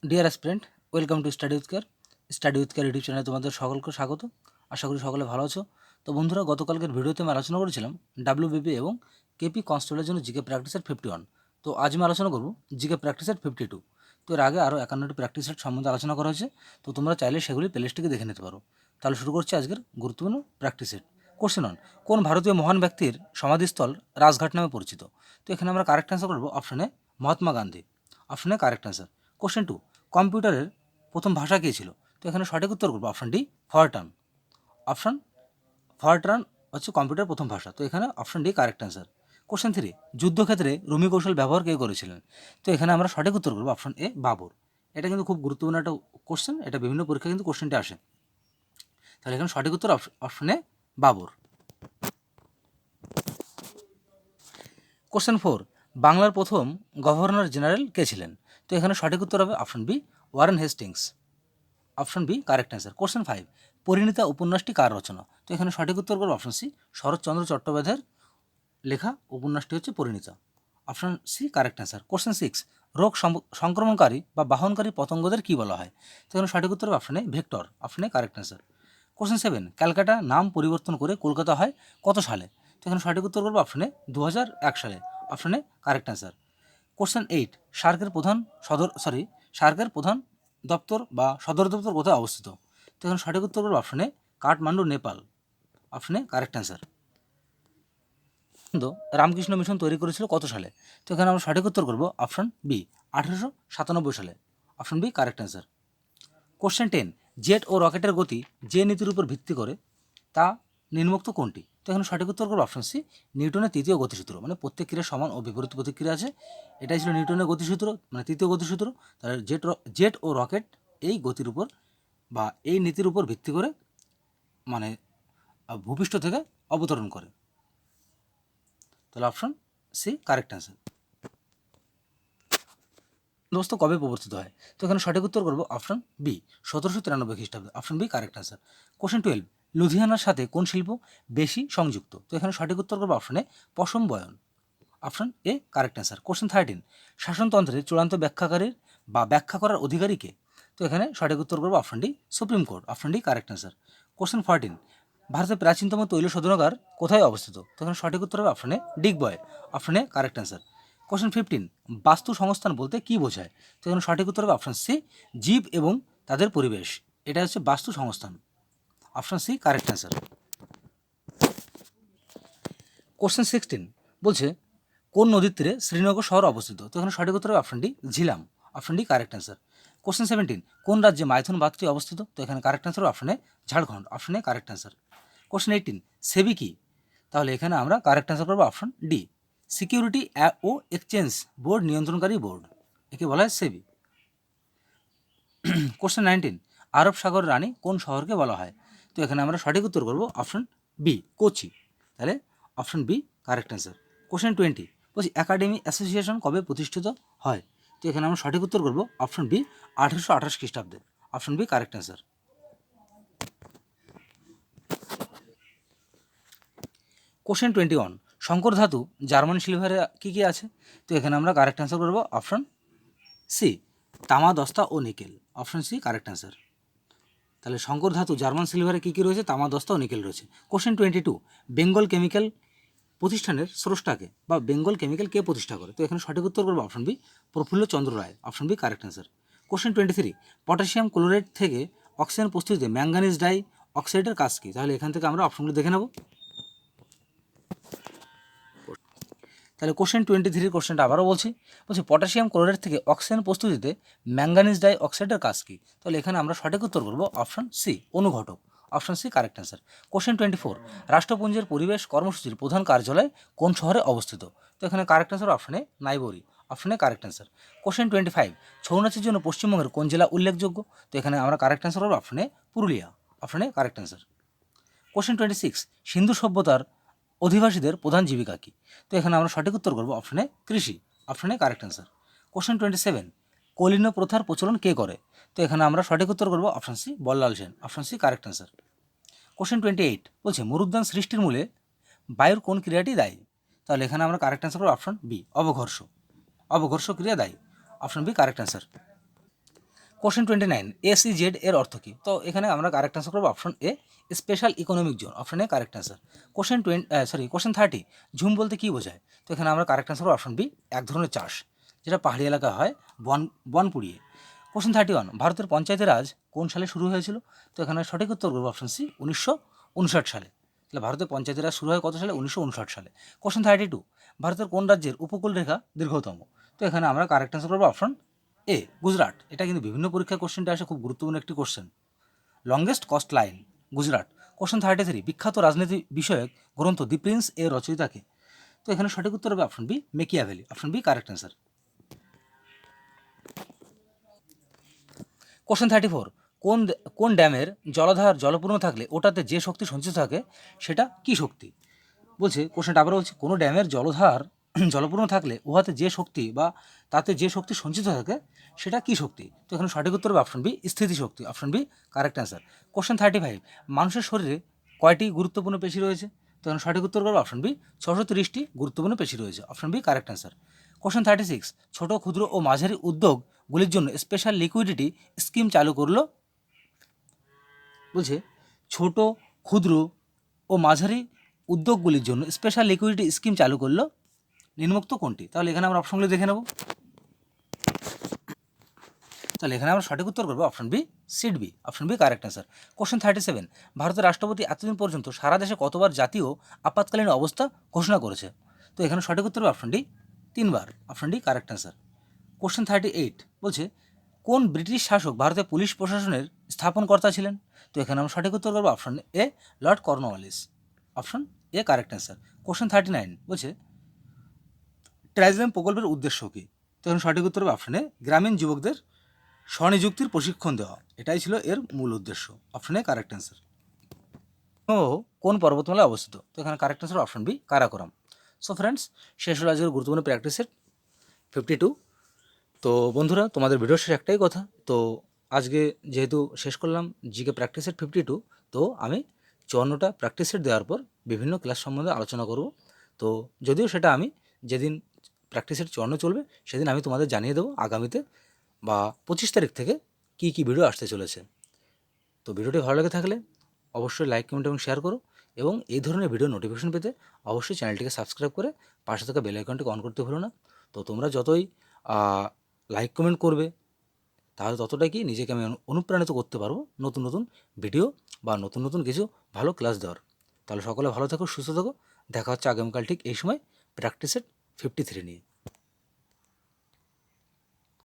Deer aspirant, welcome to study with care YouTube চ্যানেলে তোমাদের সকলকে স্বাগত। আশা করি সকলে ভালো আছো। তো বন্ধুরা, গতকালকের ভিডিওতে আমি আলোচনা করেছিলাম ডাব্লিউবিপি এবং কেপি কনস্টেবলের জন্য জিকে প্র্যাকটিসের 51। তো আজ আমি আলোচনা করব জিকে প্র্যাকটিসের 52। তো এর আগে আরও 51টি প্র্যাকটিস সেট সম্বন্ধে আলোচনা করা হয়েছে, তো তোমরা চাইলে সেগুলি প্লেলিস্টটিকে দেখে নিতে পারো। তাহলে শুরু করছি আজকের গুরুত্বপূর্ণ প্র্যাকটিস সেট। কোশ্চেন অন: কোন ভারতীয় মহান ব্যক্তির সমাধিস্থল রাজঘাট নামে পরিচিত? তো এখানে আমরা কারেক্ট অ্যান্সার করবো option A, Mahatma Gandhi. Option A correct answer. Question 2: কম্পিউটারের প্রথম ভাষা কী ছিল? তো এখানে সঠিক উত্তর করবো option D, Fortran. Option Fortran হচ্ছে কম্পিউটার প্রথম ভাষা। তো এখানে option D correct answer. Question 3: যুদ্ধক্ষেত্রে রুমি কৌশল ব্যবহার কে করেছিলেন? তো এখানে আমরা সঠিক উত্তর করবো অপশন এ, বাবর। এটা কিন্তু খুব গুরুত্বপূর্ণ একটা কোশ্চেন, এটা বিভিন্ন পরীক্ষায় কিন্তু কোশ্চেনটা আসে। তাহলে এখানে সঠিক উত্তর অপশন এ, বাবর। কোশ্চেন 4: বাংলার প্রথম গভর্নর জেনারেল কে ছিলেন? তো এখানে সঠিক উত্তর হবে option B, Warren Hastings. Option B correct answer. Question 5: Parineeta উপন্যাসটি কার রচনা? তো এখানে সঠিক উত্তর করবো অপশন সি, শরৎচন্দ্র চট্টোপাধ্যায়ের লেখা উপন্যাসটি হচ্ছে Parineeta. Option C correct answer. Question 6: রোগ সংক্রমণকারী বা বাহনকারী পতঙ্গদের কী বলা হয়? তো এখানে সঠিক উত্তর option A, vector. Option A correct answer. Question 7: Calcutta নাম পরিবর্তন করে কলকাতা হয় কত সালে? তো এখানে সঠিক উত্তর করবো অপশন এ, 2001 সালে। Option A correct answer. Question 8: সার্কের প্রধান দপ্তর বা সদর দপ্তর কোথায় অবস্থিত? তো এখানে সঠিক উত্তর করবো option A, Kathmandu, Nepal. Option A correct answer. Ramakrishna mission তৈরি করেছিল কত সালে? তো এখানে আমরা সঠিক উত্তর করবো অপশন বি, 1897 সালে। Option B correct answer. Question 10: jet ও রকেটের গতি যে নীতির উপর ভিত্তি করে তা নিম্নোক্ত কোনটি? তো এখানে সঠিক উত্তর করবো অপশন সি, নিউটনের তৃতীয় গতিসূত্র। মানে প্রত্যেক ক্রিয়ার সমান ও বিপরীত প্রতিক্রিয়া আছে, এটাই ছিল নিউটনের গতিসূত্র, মানে তৃতীয় গতিসূত্র। তাহলে জেট ও রকেট এই গতির উপর বা এই নীতির উপর ভিত্তি করে মানে ভূপৃষ্ঠ থেকে অবতরণ করে। তাহলে অপশন সি কারেক্ট অ্যান্সার। দোস্ত কবে প্রবর্তিত হয়? তো এখানে সঠিক উত্তর করবো অপশন বি, 1793 খ্রিস্টাব্দে। Option B correct answer. Question 12: লুধিয়ানার সাথে কোন শিল্প বেশি সংযুক্ত? তো এখানে সঠিক উত্তর করবো অপশন এ, পশম বয়ন। Option A correct answer. Question 13: শাসনতন্ত্রের চূড়ান্ত ব্যাখ্যাকারীর বা ব্যাখ্যা করার অধিকারী কে? তো এখানে সঠিক উত্তর করবো option D, supreme court. Option D correct answer. Question 14: ভারতের প্রাচীনতম তৈল শোধনাগার কোথায় অবস্থিত? তো এখানে সঠিক উত্তর হবে option A, Digboi. Option A correct answer. Question 15: বাস্তু সংস্থান বলতে কী বোঝায়? তো এখানে সঠিক উত্তর হবে অপশন সি, জীব এবং তাদের পরিবেশ। এটা হচ্ছে বাস্তু সংস্থান। Option C correct answer. Question 16 বলছে কোন নদীর তীরে শ্রীনগর শহর অবস্থিত? তো এখানে সঠিক উত্তর হবে option D, Jhelum. Option D correct answer. Question 17: কোন রাজ্যে মাইথন বাঁধটি অবস্থিত? তো এখানে correct answer option A, Jharkhand. Option A correct answer. Question 18: সেবি কি? তাহলে এখানে আমরা কারেক্ট অ্যান্সার করবো অপশন ডি, সিকিউরিটি ও এক্সচেঞ্জ বোর্ড নিয়ন্ত্রণকারী বোর্ড, একে বলা হয় সেবি। কোশ্চেন 19: আরব সাগর রানী কোন শহরকে বলা হয়? তো এখানে আমরা সঠিক উত্তর করবো অপশন বি, কোচি। তাহলে option B correct answer. Question 20 বলছি একাডেমি অ্যাসোসিয়েশন কবে প্রতিষ্ঠিত হয়? তো এখানে আমরা সঠিক উত্তর করবো অপশন বি, 1828 খ্রিস্টাব্দে। Option B correct answer. Question 21: শঙ্কর ধাতু জার্মান সিলভারে কী কী আছে? তো এখানে আমরা কারেক্ট অ্যান্সার করবো অপশন সি, তামা, দস্তা ও nickel. Option C correct answer. তাহলে শঙ্কর ধাতু জার্মান সিলভারে কী কী রয়েছে? তামা, দস্তা ও নিকেল রয়েছে। কোশ্চেন 22: বেঙ্গল কেমিক্যাল প্রতিষ্ঠানের স্রষ্টাকে বা বেঙ্গল কেমিক্যাল কে প্রতিষ্ঠা করে? তো এখানে সঠিক উত্তর করবো option B, Prafulla Chandra Ray. Option B correct answer. Question 23: potassium chloride থেকে অক্সিজেন প্রস্তুতিতে ম্যাঙ্গানিজ ডাই অক্সাইডের কাজ কী? তাহলে এখান থেকে আমরা অপশনগুলো দেখে নেব। তাহলে কোশ্চেন 23 কোশ্চেনটা আবারও বলছি পটাশিয়াম ক্লোরাইড থেকে অক্সিজেন প্রস্তুতিতে ম্যাঙ্গানিজ ডাই অক্সাইডের কাজ কী? তাহলে এখানে আমরা সঠিক উত্তর করবো অপশন সি, অনুঘটক। Option C correct answer. Question 24: রাষ্ট্রপুঞ্জের পরিবেশ কর্মসূচির প্রধান কার্যালয় কোন শহরে অবস্থিত? তো এখানে কারেক্ট অ্যান্সার অপশনে নাইবরি। অপশনে কারেক্ট অ্যান্সার। কোশ্চেন 25: ছৌ নাচের জন্য পশ্চিমবঙ্গের কোন জেলা উল্লেখযোগ্য? তো এখানে আমরা কারেক্ট অ্যান্সার করবো অপশনে পুরুলিয়া। অপশনে কারেক্ট অ্যান্সার। কোশ্চেন 26: সিন্ধু সভ্যতার অধিবাসীদের প্রধান জীবিকা কী? তো এখানে আমরা সঠিক উত্তর করবো অপশনে কৃষি। অপশনে কারেক্ট অ্যান্সার। কোশ্চেন 27: কলিন্য প্রথার প্রচলন কে করে? তো এখানে আমরা সঠিক উত্তর করবো option C, Ballal Sen. Option C correct answer. Question 28 বলছে মরুদ্যান সৃষ্টির মূলে বায়ুর কোন ক্রিয়াটি দায়ী? তাহলে এখানে আমরা কারেক্ট অ্যান্সার করবো অপশন বি, অবঘর্ষ। অবঘর্ষ ক্রিয়া দায়ী। Option B correct answer. Question 29, SEZ এর অর্থ কী? তো এখানে আমরা কারেক্ট অ্যান্সার করবো option A, special economic zone. Option A correct answer. Question 30, ঝুম বলতে কী বোঝায়? তো এখানে আমরা কারেক্ট অ্যান্সার করবো অপশন বি, এক ধরনের চাষ যেটা পাহাড়ি এলাকা হয় বন পুড়িয়ে। কোশ্চেন 31, ভারতের পঞ্চায়েতের রাজ কোন সালে শুরু হয়েছিল? তো এখানে সঠিক উত্তর করবো অপশন সি, 1959 সালে। তাহলে ভারতের পঞ্চায়েতের রাজ শুরু হয় কত সালে? 1959 সালে। কোশ্চেন 32, ভারতের কোন রাজ্যের উপকূল রেখা দীর্ঘতম? তো এখানে আমরা কারেক্ট অ্যান্সার করবো অপশন এ, গুজরাট। এটা কিন্তু বিভিন্ন পরীক্ষার কোশ্চেনটা আসে, খুব গুরুত্বপূর্ণ একটি question. Longest cost line, Gujarat. Question 33, বিখ্যাত রাজনীতি বিষয়ক গ্রন্থ দি প্রিন্স এর রচয়িতাকে? তো এখানে সঠিক উত্তর হবে option B, Machiavelli. Option B correct answer. Question 34, কোন ড্যামের জলাধার জলপূর্ণ থাকলে ওটাতে যে শক্তি সঞ্চিত থাকে সেটা কি শক্তি? বলছে, কোশ্চেনটা আবার বলছে, কোনো ড্যামের জলধার জলপূর্ণ থাকলে উহাতে যে শক্তি বা তাতে যে শক্তি সঞ্চিত থাকে সেটা কি শক্তি? তো এখানে সঠিক উত্তর হবে অপশন বি, স্থিতিশক্তি। Option B correct answer. Question 35, মানুষের শরীরে কয়টি গুরুত্বপূর্ণ পেশি রয়েছে? তো এখানে সঠিক উত্তর করবে অপশন বি, 630টি গুরুত্বপূর্ণ পেশি রয়েছে। Option B correct answer. Question 36, ছোট ক্ষুদ্র ও মাঝারি উদ্যোগগুলির জন্য স্পেশাল লিকুইডিটি স্কিম চালু করলো? বলছে, ছোট ক্ষুদ্র ও মাঝারি উদ্যোগগুলির জন্য স্পেশাল লিকুইডিটি স্কিম চালু করলো নিম্নোক্ত কোনটি? তাহলে এখানে আমরা অপশনগুলি দেখে নেব। তাহলে এখানে আমরা সঠিক উত্তর করবো অপশন বি, সিট বি। Option B correct answer. Question 37, ভারতের রাষ্ট্রপতি এতদিন পর্যন্ত সারা দেশে কতবার জাতীয় আপাতকালীন অবস্থা ঘোষণা করেছে? তো এখানে সঠিক উত্তর হবে অপশন ডি, 3বার। Option D correct answer. Question 38, বলছে, কোন ব্রিটিশ শাসক ভারতের পুলিশ প্রশাসনের স্থাপনকর্তা ছিলেন? তো এখানে আমরা সঠিক উত্তর করবো option A, Lord Cornwallis. Option A correct answer. Question 39, বলছে, ট্রাইজেম প্রকল্পের উদ্দেশ্য কী? তো এখানে সঠিক উত্তর হবে অপশন এ, গ্রামীণ যুবকদের স্বনিযুক্তির প্রশিক্ষণ দেওয়া। এটাই ছিল এর মূল উদ্দেশ্য। Option A correct answer. ও কোন পর্বতমালায় অবস্থিত? তো এখানে correct answer option B, Karakoram. So friends, শেষ হলো আজকের গুরুত্বপূর্ণ প্র্যাকটিস সেট 52। তো বন্ধুরা, তোমাদের ভিডিও শেষ একটাই কথা, তো আজকে যেহেতু শেষ করলাম জিকে প্র্যাকটিস সেট 52, তো আমি 54টা প্র্যাকটিস সেট দেওয়ার পর বিভিন্ন ক্লাস সম্বন্ধে আলোচনা করব। তো যদিও সেটা আমি যেদিন প্র্যাকটিস সেট 54 চলবে সেদিন আমি তোমাদের জানিয়ে দেবো আগামীতে বা 25 তারিখ থেকে কী কী ভিডিও আসতে চলেছে। তো ভিডিওটি ভালো লেগে থাকলে অবশ্যই লাইক, কমেন্ট এবং শেয়ার করো, এবং এই ধরনের ভিডিও নোটিফিকেশন পেতে অবশ্যই চ্যানেলটিকে সাবস্ক্রাইব করে পাশে থাকা বেল আইকনটিকে অন করতে ভুলো না। তো তোমরা যতই লাইক কমেন্ট করবে তাহলে ততটাই কি নিজেকে আমি অনুপ্রাণিত করতে পারবো নতুন নতুন ভিডিও বা নতুন নতুন কিছু ভালো ক্লাস দেওয়ার। তাহলে সকলে ভালো থাকো, সুস্থ থাকো। দেখা হচ্ছে আগামীকাল ঠিক এই সময় প্র্যাকটিস সেট 53 নিয়ে।